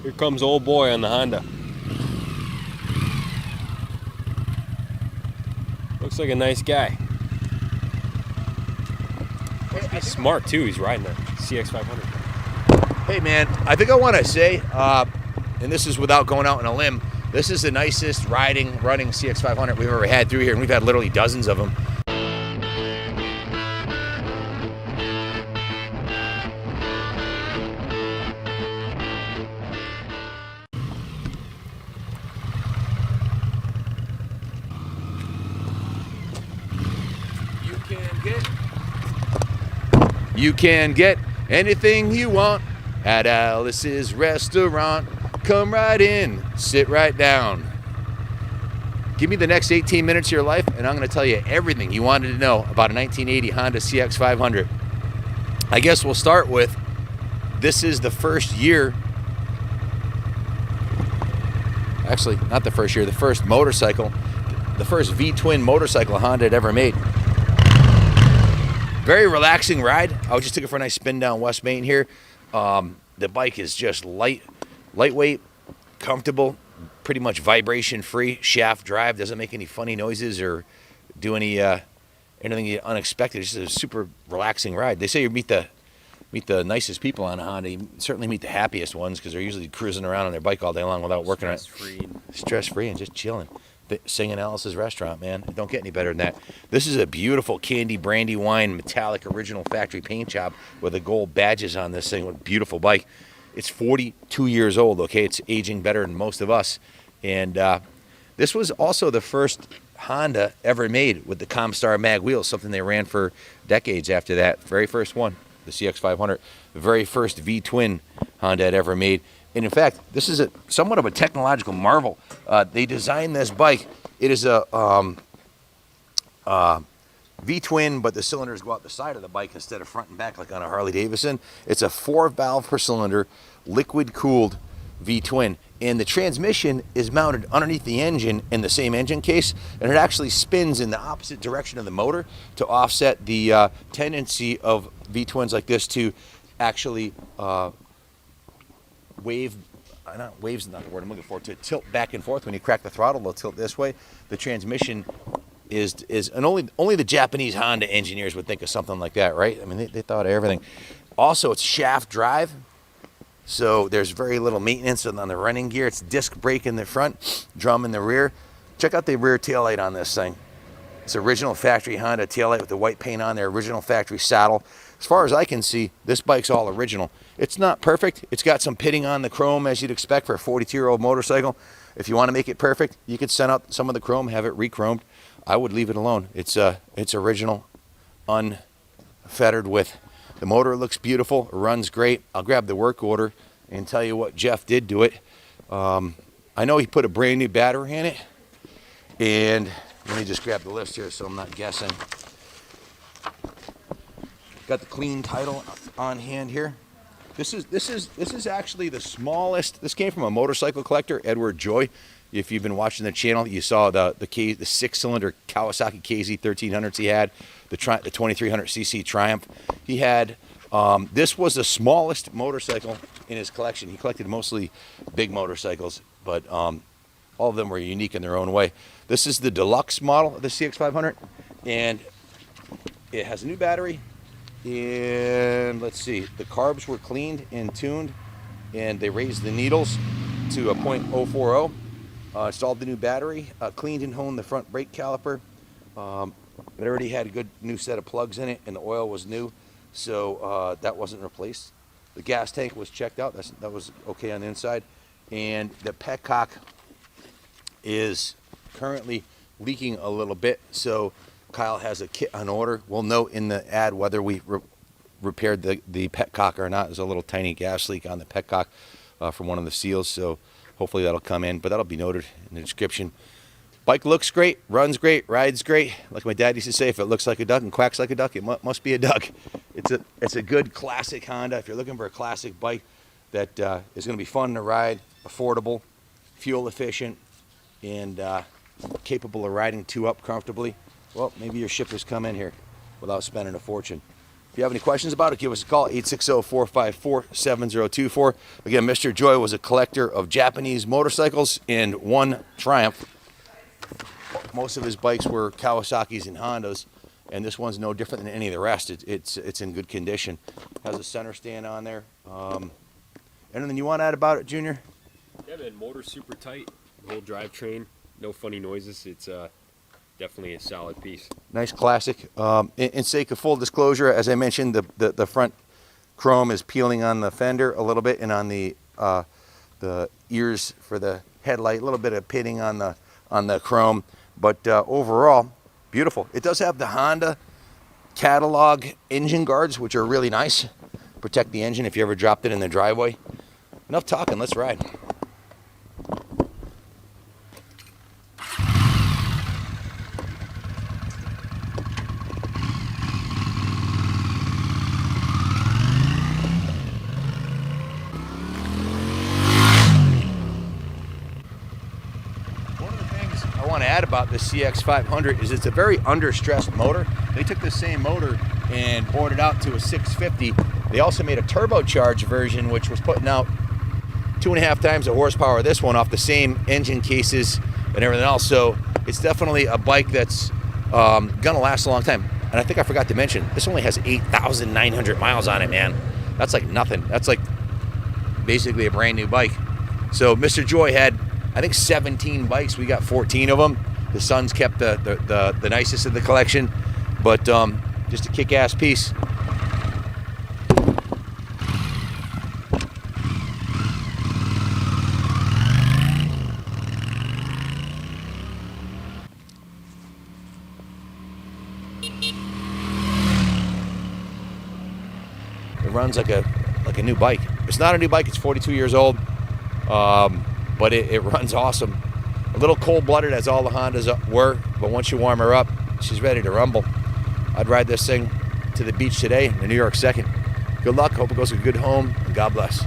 Here comes old boy on the Honda. Looks like a nice guy. Must be smart too. He's riding a CX500. Hey man, I think I want to say, and this is without going out on a limb, this is the nicest running CX500 we've ever had through here, and we've had literally dozens of them. You can get anything you want at Alice's restaurant. Come right in, sit right down. Give me the next 18 minutes of your life, and I'm going to tell you everything you wanted to know about a 1980 Honda CX500. I guess we'll start with, this is the first year, actually not the first year, the first motorcycle, the first V-twin motorcycle Honda had ever made. Very relaxing ride. I just took it for a nice spin down West Main here. The bike is just lightweight, comfortable, pretty much vibration free. Shaft drive, doesn't make any funny noises or do anything unexpected. It's just a super relaxing ride. They say you meet the nicest people on a Honda. You certainly meet the happiest ones because they're usually cruising around on their bike all day long without working on it. Stress-free and just chilling. Singing Alice's restaurant, man. It don't get any better than that. This is a beautiful candy brandy wine metallic original factory paint job with the gold badges on this thing. What a beautiful bike. It's 42 years old, okay? It's aging better than most of us. And this was also the first Honda ever made with the Comstar mag wheels, something they ran for decades after that. Very first one, the CX500, the very first V-twin Honda had ever made. And in fact, this is somewhat of a technological marvel. They designed this bike. It is a V-twin, but the cylinders go out the side of the bike instead of front and back like on a Harley Davidson. It's a 4-valve per cylinder, liquid-cooled V-twin. And the transmission is mounted underneath the engine in the same engine case, and it actually spins in the opposite direction of the motor to offset the tendency of V-twins like this to actually wave's not the word I'm looking for, to tilt back and forth. When you crack the throttle, they'll tilt this way. The transmission is and only the Japanese Honda engineers would think of something like that, right? I mean, they thought of everything. Also, it's shaft drive, so there's very little maintenance on the running gear. It's disc brake in the front, drum in the rear. Check out the rear taillight on this thing. It's original factory Honda taillight with the white paint on there, original factory saddle. As far as I can see, this bike's all original. It's not perfect. It's got some pitting on the chrome as you'd expect for a 42-year-old motorcycle. If you want to make it perfect, you could send out some of the chrome, have it re-chromed. I would leave it alone. It's original, unfettered with. The motor looks beautiful, runs great. I'll grab the work order and tell you what Jeff did to it. I know he put a brand new battery in it, and let me just grab the list here so I'm not guessing. Got the clean title on hand here. This is actually the smallest. This came from a motorcycle collector, Edward Joy. If you've been watching the channel, you saw the 6-cylinder Kawasaki KZ 1300s he had, the 2300cc Triumph he had. This was the smallest motorcycle in his collection. He collected mostly big motorcycles, but all of them were unique in their own way. This is the Deluxe model of the CX500, and it has a new battery. And let's see, the carbs were cleaned and tuned, and they raised the needles to a .040. Installed the new battery, cleaned and honed the front brake caliper. It already had a good new set of plugs in it, and the oil was new, so that wasn't replaced. The gas tank was checked out. That was okay on the inside. And the petcock is currently leaking a little bit, so Kyle has a kit on order. We'll note in the ad whether we repaired the petcock or not. There's a little tiny gas leak on the petcock from one of the seals, so hopefully that'll come in, but that'll be noted in the description. Bike looks great, runs great, rides great. Like my dad used to say, if it looks like a duck and quacks like a duck, it must be a duck. It's a good classic Honda. If you're looking for a classic bike that is going to be fun to ride, affordable, fuel efficient, and capable of riding 2 up comfortably, well, maybe your shippers come in here without spending a fortune. If you have any questions about it, give us a call, 860-454-7024. Again, Mr. Joy was a collector of Japanese motorcycles and one Triumph. Most of his bikes were Kawasaki's and Hondas, and this one's no different than any of the rest. It's in good condition. Has a center stand on there. Anything you want to add about it, Junior? Yeah, man, motor's super tight. The whole drivetrain, no funny noises. It's definitely a solid piece. Nice classic. In sake of full disclosure, as I mentioned, the front chrome is peeling on the fender a little bit, and on the ears for the headlight, a little bit of pitting on the chrome. But overall, beautiful. It does have the Honda catalog engine guards, which are really nice. Protect the engine if you ever dropped it in the driveway. Enough talking, let's ride. I want to add about the CX500 is it's a very understressed motor. They took the same motor and bored it out to a 650. They also made a turbocharged version, which was putting out 2.5 times the horsepower of this one off the same engine cases and everything else. So it's definitely a bike that's gonna last a long time. And I think I forgot to mention, this only has 8,900 miles on it, man. That's like nothing. That's like basically a brand new bike. So Mr. Joy had, I think, 17 bikes. We got 14 of them. The son's kept the nicest of the collection, but just a kick-ass piece. It runs like a new bike. It's not a new bike. It's 42 years old. But it runs awesome. A little cold-blooded as all the Hondas were, but once you warm her up, she's ready to rumble. I'd ride this thing to the beach today, the New York 2nd. Good luck. Hope it goes to a good home, and God bless.